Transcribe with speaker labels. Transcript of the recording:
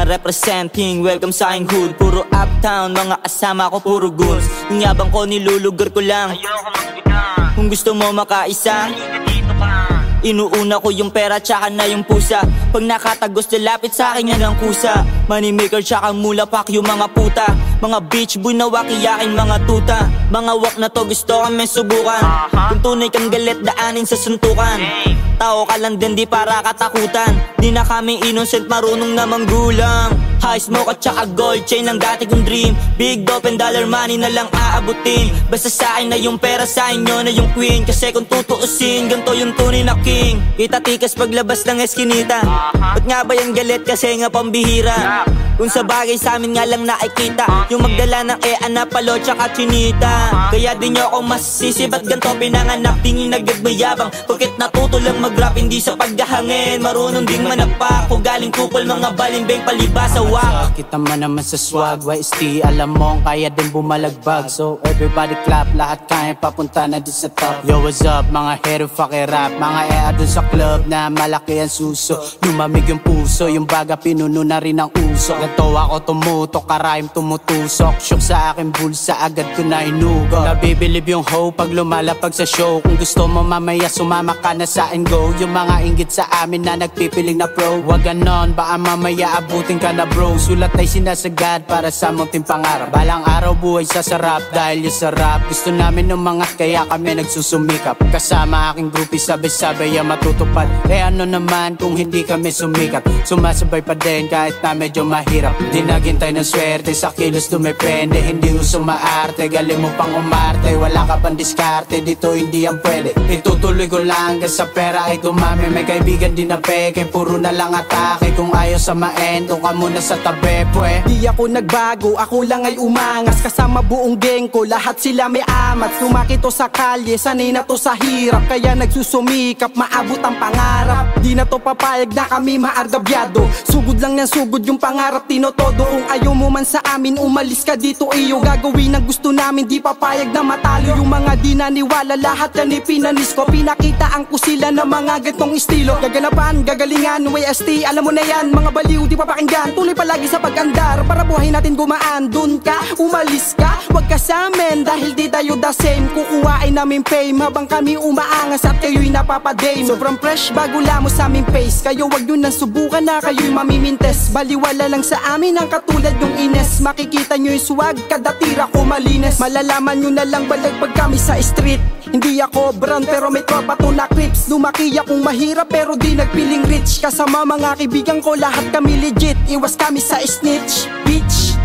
Speaker 1: representing, welcome sa aking hood. Puro uptown, mga kasama ko puro goons. Yung yabang ko nilulugar ko lang.
Speaker 2: Ayoko magbilang.
Speaker 1: Kung gusto mo makaisa,
Speaker 2: halika dito ka.
Speaker 1: inuuna ko yung pera tsaka na yung pusa. Pag nakatagos lalapit sa akin yan ang kusa. Moneymaker tsaka mula pak yung mga puta. Mga bitch boy na wakiyakin mga tuta. Mga wak na to gusto kami subukan. Kung tunay kang galit daanin sa suntukan. Tao ka lang din di para katakutan. Di na kami innocent marunong na manggulang. High smoke at tsaka gold chain ang dati kong dream. Big dope and dollar money na lang aabutin. Basta sa akin na yung pera, sa inyo na yung queen. Kasi kung tutuusin, ganito yung tunay na king. Kita tikas paglabas ng eskinita. Ba't nga ba yung galit kasi nga pambihira? Kung sa bagay sa amin nga lang nakikita. Yung magdala ng na palo tsaka chinita. Kaya di nyo ako masisisi, ba't ganito pinanganak? Tingin agad mayabang, porket natuto lang mag-rap. Hindi sa paghahangin, marunong ding manapak. Kung galing kupol, mga balimbing palibasa wak.
Speaker 3: Kita man naman sa swag, YST, alam mo kaya din bumalagbag. So everybody clap, lahat kaya papunta na din sa top. Yo, what's up mga hero fucking rap? Mga dun sa club na malaki ang suso. Lumamig yung puso, yung baga pinuno na rin ang uso. Ganto ako tumutok, karayom tumutusok. Shook sa akin bulsa, agad ko na inugo. Nabibilib yung hoe pag lumalapag sa show. Kung gusto mo mamaya sumama ka na sa and go. Yung mga inggit sa amin na nagpipiling na pro. Wag ganon, baka mamaya abutin ka na bro. Sulat ay sinasagad para sa munting pangarap. Balang araw buhay sa sarap, dahil yung sarap gusto namin umangat kaya kami nagsusumikap. Kasama aking groupie sabay-sabay ang matutupad. Eh ano naman kung hindi kami sumikat. Sumasabay pa din kahit na medyo mahirap. Di naghintay ng swerte, sa kilos dumepende. Hindi uso maarte, galing mo pang umarte. Wala ka pang diskarte, dito hindi ang pwede. Itutuloy ko lang hanggang sa pera ay dumami. May kaibigan din na peke, puro na lang atake. Kung ayaw sa maendo ka muna sa tabi, pwe.
Speaker 4: Di ako nagbago, ako lang ay umangas. Kasama buong geng ko, lahat sila may amat. Sumakito sa kalye, sanay na to sa hirap. Kaya nagsusumikap, maabot ang pangarap. Di na to papayag na kami maargabyado. Sugod lang yan, sugod yung pangarap, tinotodo. Kung ayaw mo man sa amin, umalis ka dito iyo. Gagawin ang gusto namin, di papayag na matalo. Yung mga di naniwala, lahat yan ipinanis ko. Pinakitaan ko sila ng mga gantong estilo. Gaganapan, gagalingan, YST, alam mo na yan. Mga baliw, di papakinggan, tuloy palagi sa pag-andar. Para buhay natin gumaan, dun ka, umalis ka. Wag ka sa amin, dahil di tayo the same. Kukuhain namin fame, habang kami umaangas at kayo'y napapadame. Sobrang fresh, bago lamo sa aming pace. Kayo wag nyo nang subukan na kayo'y mamimintes. Baliwala lang sa amin ang katulad yung Ines. Makikita nyo yung swag, kada tira ko malinis. Malalaman nyo na lang balag pag kami sa street. Hindi ako brown pero may tropa to na crips. Lumaki akong mahirap pero di nagpiling rich. Kasama mga kaibigan ko lahat kami legit. Iwas kami sa snitch, bitch.